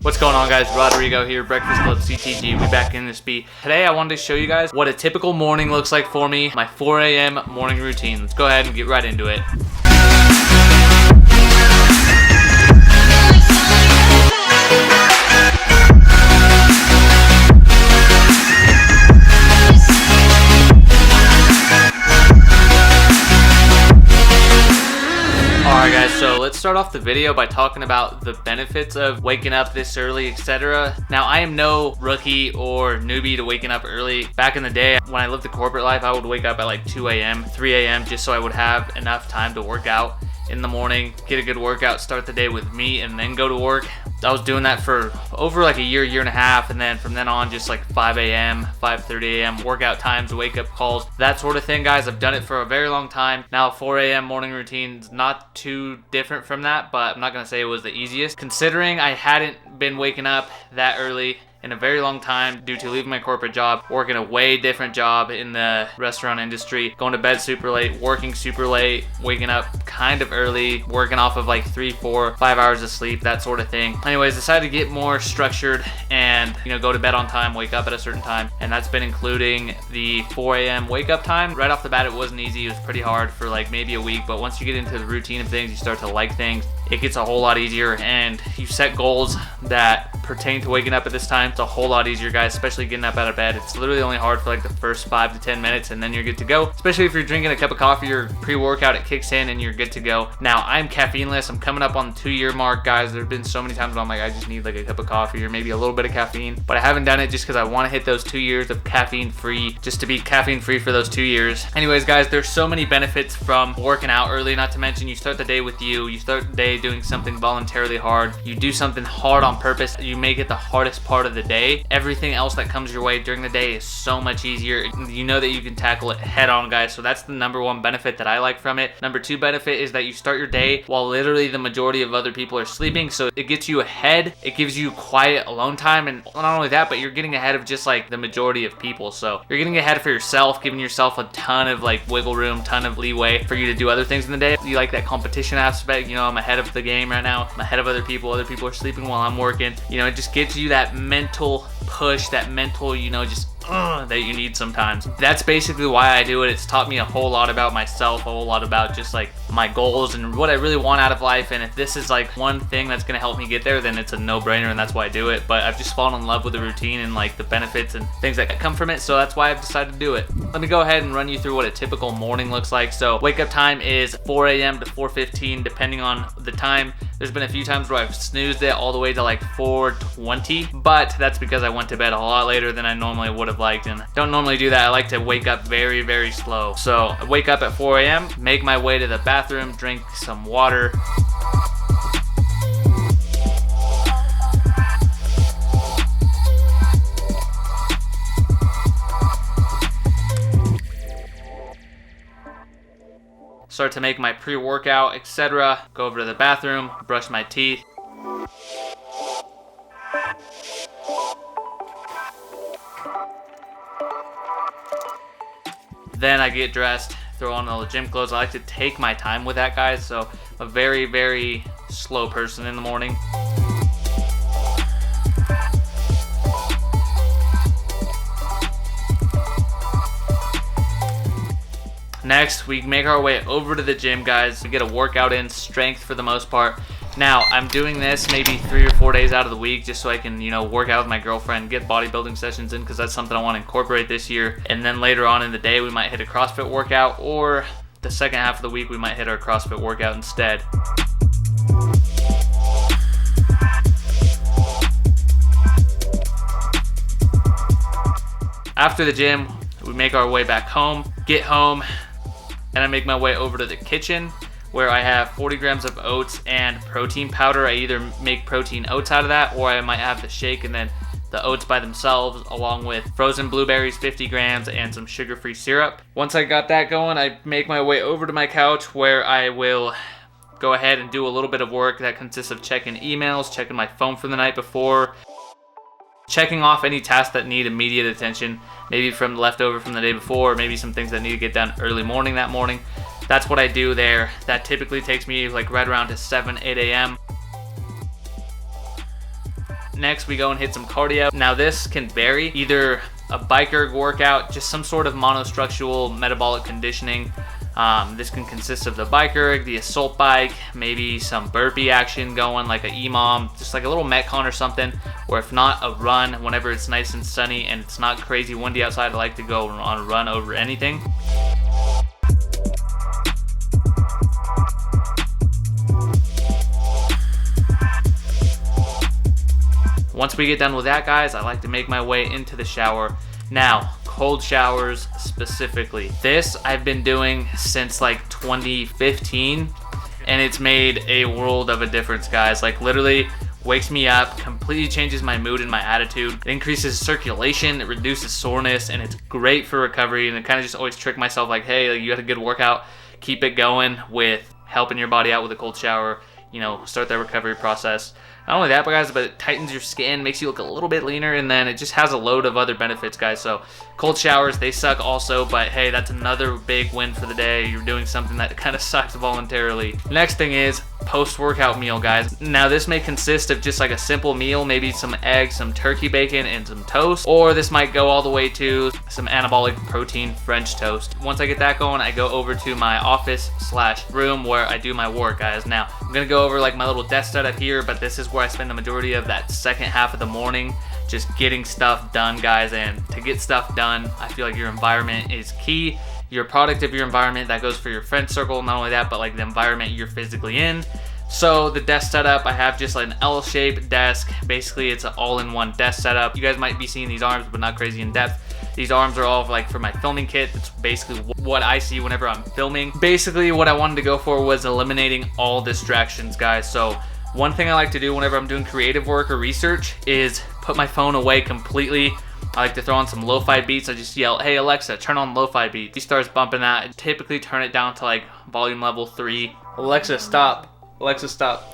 What's going on, guys? Rodrigo here, Breakfast Club CTG. We back in this beat. Today I wanted to show you guys what a typical morning looks like for me, my 4 a.m. morning routine. Let's go ahead and get right into it. Alright guys, so let's start off the video by talking about the benefits of waking up this early, etc. Now, I am no rookie or newbie to waking up early. Back in the day, when I lived the corporate life, I would wake up at like 2 a.m., 3 a.m. just so I would have enough time to work out in the morning, get a good workout, start the day with me, and then go to work. I was doing that for over like a year and a half, and then from then on, just like 5 a.m., 5:30 a.m. workout times, wake up calls, that sort of thing, guys. I've done it for a very long time. Now, 4 a.m. morning routine's not too different from that, but I'm not gonna say it was the easiest, considering I hadn't been waking up that early in a very long time due to leaving my corporate job, working a way different job in the restaurant industry, going to bed super late, working super late, waking up kind of early, working off of like 3, 4, 5 hours of sleep, that sort of thing. Anyways, decided to get more structured and, go to bed on time, wake up at a certain time, and that's been including the 4 a.m. wake up time. Right off the bat, it wasn't easy. It was pretty hard for like maybe a week, but once you get into the routine of things, you start to like things. It gets a whole lot easier, and you set goals that pertain to waking up at this time. It's a whole lot easier, guys, especially getting up out of bed. It's literally only hard for like the first 5 to 10 minutes, and then you're good to go. Especially if you're drinking a cup of coffee or pre-workout, it kicks in and you're good to go. Now, I'm caffeineless. I'm coming up on the 2-year mark, guys. There's been so many times when I'm like, I just need like a cup of coffee or maybe a little bit of caffeine, but I haven't done it just because I want to hit those 2 years of caffeine-free, just to be caffeine-free for those 2 years. Anyways, guys, there's so many benefits from working out early, not to mention you start the day with you start the day doing something voluntarily hard. You do something hard on purpose. You make it the hardest part of the day. Everything else that comes your way during the day is so much easier. You know that you can tackle it head on, guys. So that's the number one benefit that I like from it. Number two benefit is that you start your day while literally the majority of other people are sleeping. So it gets you ahead. It gives you quiet alone time. And not only that, but you're getting ahead of just like the majority of people. So you're getting ahead for yourself, giving yourself a ton of like wiggle room, ton of leeway for you to do other things in the day. You like that competition aspect. I'm ahead of the game right now. I'm ahead of other people. Other people are sleeping while I'm working. It just gives you that mental push, that mental, just that you need sometimes. That's basically why I do it. It's taught me a whole lot about myself, a whole lot about just like my goals and what I really want out of life. And if this is like one thing that's gonna help me get there, then it's a no-brainer, and that's why I do it. But I've just fallen in love with the routine and like the benefits and things that come from it, so that's why I've decided to do it. Let me go ahead and run you through what a typical morning looks like. So wake up time is 4 a.m. to 4:15 depending on the time. There's been a few times where I've snoozed it all the way to like 4:20, but that's because I went to bed a lot later than I normally would have liked, and don't normally do that. I like to wake up very, very slow. So I wake up at 4 a.m., make my way to the bathroom, drink some water. Start to make my pre-workout, etc. Go over to the bathroom, brush my teeth. Then I get dressed, throw on all the gym clothes. I like to take my time with that, guys. So I'm a very, very slow person in the morning. Next, we make our way over to the gym, guys. We get a workout in, strength for the most part. Now, I'm doing this maybe 3 or 4 days out of the week just so I can, work out with my girlfriend, get bodybuilding sessions in, because that's something I want to incorporate this year. And then later on in the day, we might hit a CrossFit workout, or the second half of the week, we might hit our CrossFit workout instead. After the gym, we make our way back home, get home, and I make my way over to the kitchen where I have 40 grams of oats and protein powder. I either make protein oats out of that, or I might have the shake and then the oats by themselves, along with frozen blueberries, 50 grams, and some sugar-free syrup. Once I got that going, I make my way over to my couch where I will go ahead and do a little bit of work that consists of checking emails, checking my phone from the night before, checking off any tasks that need immediate attention, maybe from leftover from the day before, or maybe some things that need to get done early morning that morning. That's what I do there. That typically takes me like right around to 7, 8 a.m. Next, we go and hit some cardio. Now this can vary, either a biker workout, just some sort of monostructural metabolic conditioning. This can consist of the bike erg, the assault bike, maybe some burpee action going like a EMOM, just like a little Metcon or something, or if not, a run whenever it's nice and sunny and it's not crazy windy outside. I like to go on a run over anything. Once we get done with that, guys, I like to make my way into the shower. Now, cold showers specifically. This I've been doing since like 2015, and it's made a world of a difference, guys. Like literally wakes me up, completely changes my mood and my attitude. It increases circulation, it reduces soreness, and it's great for recovery. And I kind of just always trick myself like, hey, like, you had a good workout, keep it going with helping your body out with a cold shower, you know, start that recovery process. Not only that, but guys, but it tightens your skin, makes you look a little bit leaner, and then it just has a load of other benefits, guys. So cold showers, they suck also, but hey, that's another big win for the day. You're doing something that kind of sucks voluntarily. Next thing is post-workout meal, guys. Now this may consist of just like a simple meal, maybe some eggs, some turkey bacon, and some toast, or this might go all the way to some anabolic protein French toast. Once I get that going, I go over to my office / room where I do my work, guys. Now I'm gonna go over like my little desk setup here, but this is where I spend the majority of that second half of the morning just getting stuff done, guys. And to get stuff done, I feel like your environment is key. You're a product of your environment. That goes for your friend circle. Not only that, but like the environment you're physically in. So the desk setup, I have just like an L-shaped desk. Basically, it's an all-in-one desk setup. You guys might be seeing these arms, but not crazy in depth. These arms are all like for my filming kit. That's basically what I see whenever I'm filming. Basically, what I wanted to go for was eliminating all distractions, guys. So one thing I like to do whenever I'm doing creative work or research is put my phone away completely. I like to throw on some lo-fi beats. I just yell, hey Alexa, turn on lo-fi beats. He starts bumping that. I typically turn it down to like volume level 3. Alexa, stop. Alexa, stop.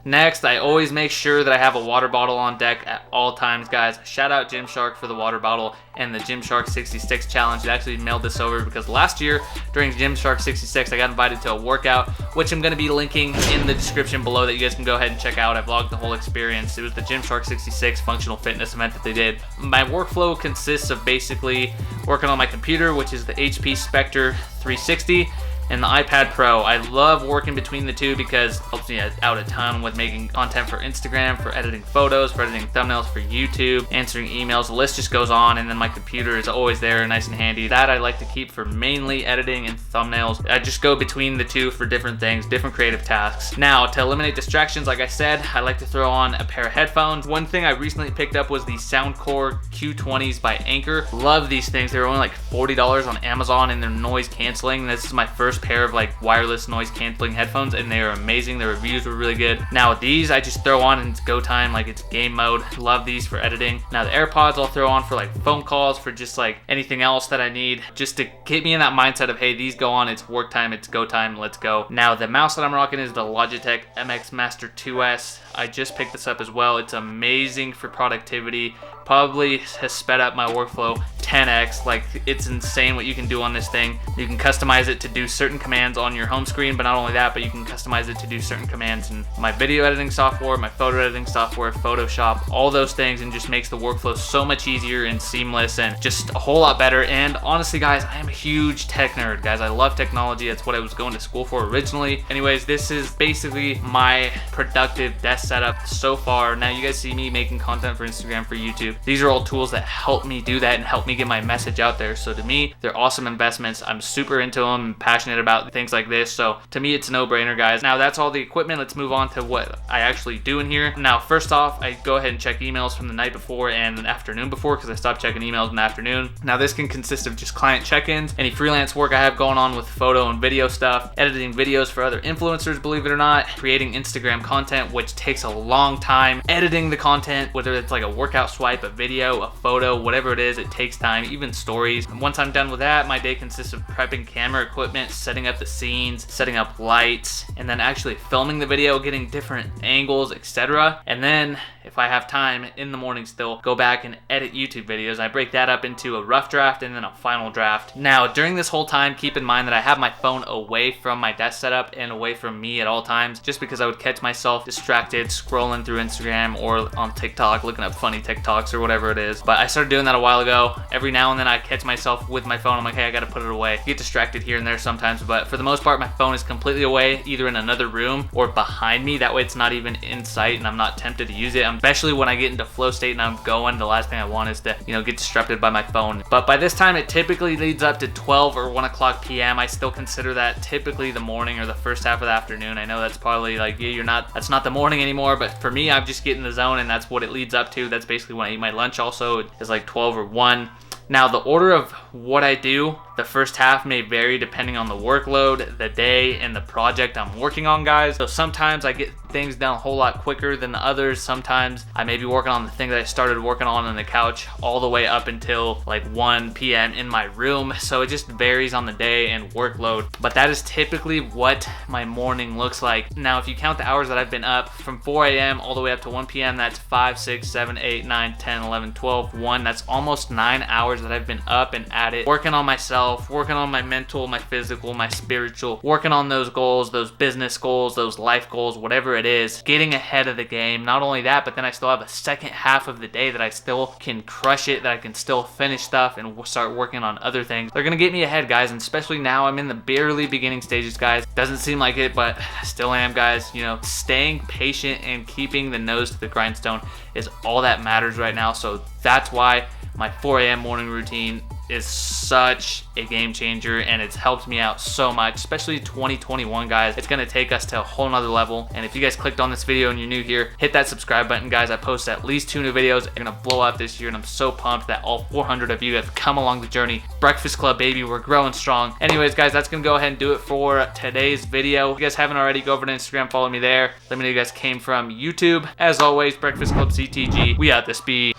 Next, I always make sure that I have a water bottle on deck at all times, guys. Shout out Gymshark for the water bottle and the Gymshark 66 challenge. It actually mailed this over because last year during Gymshark 66, I got invited to a workout, which I'm going to be linking in the description below that you guys can go ahead and check out. I vlogged the whole experience. It was the Gymshark 66 functional fitness event that they did. My workflow consists of basically working on my computer, which is the HP Spectre 360. And the iPad Pro. I love working between the two because it helps me out a ton with making content for Instagram, for editing photos, for editing thumbnails for YouTube, answering emails. The list just goes on, and then my computer is always there, nice and handy. That I like to keep for mainly editing and thumbnails. I just go between the two for different things, different creative tasks. Now, to eliminate distractions, like I said, I like to throw on a pair of headphones. One thing I recently picked up was the Soundcore Q20s by Anker. Love these things. They were only like $40 on Amazon, and they're noise canceling. This is my first pair of like wireless noise canceling headphones, and they are amazing. The reviews were really good. Now with these, I just throw on and it's go time, like it's game mode. Love these for editing. Now the AirPods I'll throw on for like phone calls, for just like anything else that I need, just to get me in that mindset of, hey, these go on, it's work time, it's go time, let's go. Now the mouse that I'm rocking is the Logitech MX Master 2S. I just picked this up as well. It's amazing for productivity. Probably has sped up my workflow 10x. Like, it's insane what you can do on this thing. You can customize it to do certain commands on your home screen, but not only that, but you can customize it to do certain commands in my video editing software, my photo editing software, Photoshop, all those things, and just makes the workflow so much easier and seamless and just a whole lot better. And honestly, guys, I am a huge tech nerd, guys. I love technology. That's what I was going to school for originally. Anyways, this is basically my productive desk setup so far. Now you guys see me making content for Instagram, for YouTube. These are all tools that help me do that and help me get my message out there. So to me, they're awesome investments. I'm super into them and passionate about things like this. So to me, it's a no-brainer, guys. Now that's all the equipment. Let's move on to what I actually do in here. Now, first off, I go ahead and check emails from the night before and the afternoon before, because I stopped checking emails in the afternoon. Now this can consist of just client check-ins, any freelance work I have going on with photo and video stuff, editing videos for other influencers, believe it or not, creating Instagram content, which takes a long time, editing the content, whether it's like a workout swipe, a video, a photo, whatever it is, it takes time, even stories. And once I'm done with that, my day consists of prepping camera equipment, setting up the scenes, setting up lights, and then actually filming the video, getting different angles, etc. And then if I have time in the morning still, go back and edit YouTube videos. I break that up into a rough draft and then a final draft. Now, during this whole time, keep in mind that I have my phone away from my desk setup and away from me at all times, just because I would catch myself distracted scrolling through Instagram or on TikTok, looking up funny TikToks or whatever it is. But I started doing that a while ago. Every now and then I catch myself with my phone. I'm like, hey, I gotta put it away. Get distracted here and there sometimes, but for the most part, my phone is completely away, either in another room or behind me. That way it's not even in sight and I'm not tempted to use it. Especially when I get into flow state and I'm going, the last thing I want is to, get distracted by my phone. But by this time, it typically leads up to 12 or 1 o'clock p.m. I still consider that typically the morning or the first half of the afternoon. I know that's probably like, yeah, that's not the morning anymore, but for me, I'm just getting the zone and that's what it leads up to. That's basically when I eat my lunch also. It's like 12 or 1. Now, the order of what I do, the first half may vary depending on the workload, the day, and the project I'm working on, guys. So sometimes I get things done a whole lot quicker than the others. Sometimes I may be working on the thing that I started working on the couch all the way up until like 1 p.m. in my room. So it just varies on the day and workload. But that is typically what my morning looks like. Now, if you count the hours that I've been up from 4 a.m. all the way up to 1 p.m., that's 5, 6, 7, 8, 9, 10, 11, 12, 1. That's almost 9 hours that I've been up and at it, working on myself, working on my mental, my physical, my spiritual, working on those goals, those business goals, those life goals, whatever it is, getting ahead of the game. Not only that, but then I still have a second half of the day that I still can crush it, that I can still finish stuff and start working on other things. They're gonna get me ahead, guys, and especially now I'm in the barely beginning stages, guys. Doesn't seem like it, but I still am, guys. Staying patient and keeping the nose to the grindstone is all that matters right now. So that's why my 4 a.m. morning routine is such a game changer, and it's helped me out so much, especially 2021, guys. It's gonna take us to a whole nother level. And if you guys clicked on this video and you're new here, hit that subscribe button, guys. I post at least 2 new videos. They're gonna blow up this year, and I'm so pumped that all 400 of you have come along the journey. Breakfast Club, baby, we're growing strong. Anyways, guys, that's gonna go ahead and do it for today's video. If you guys haven't already, go over to Instagram, follow me there. Let me know you guys came from YouTube. As always, Breakfast Club CTG, we out this beat.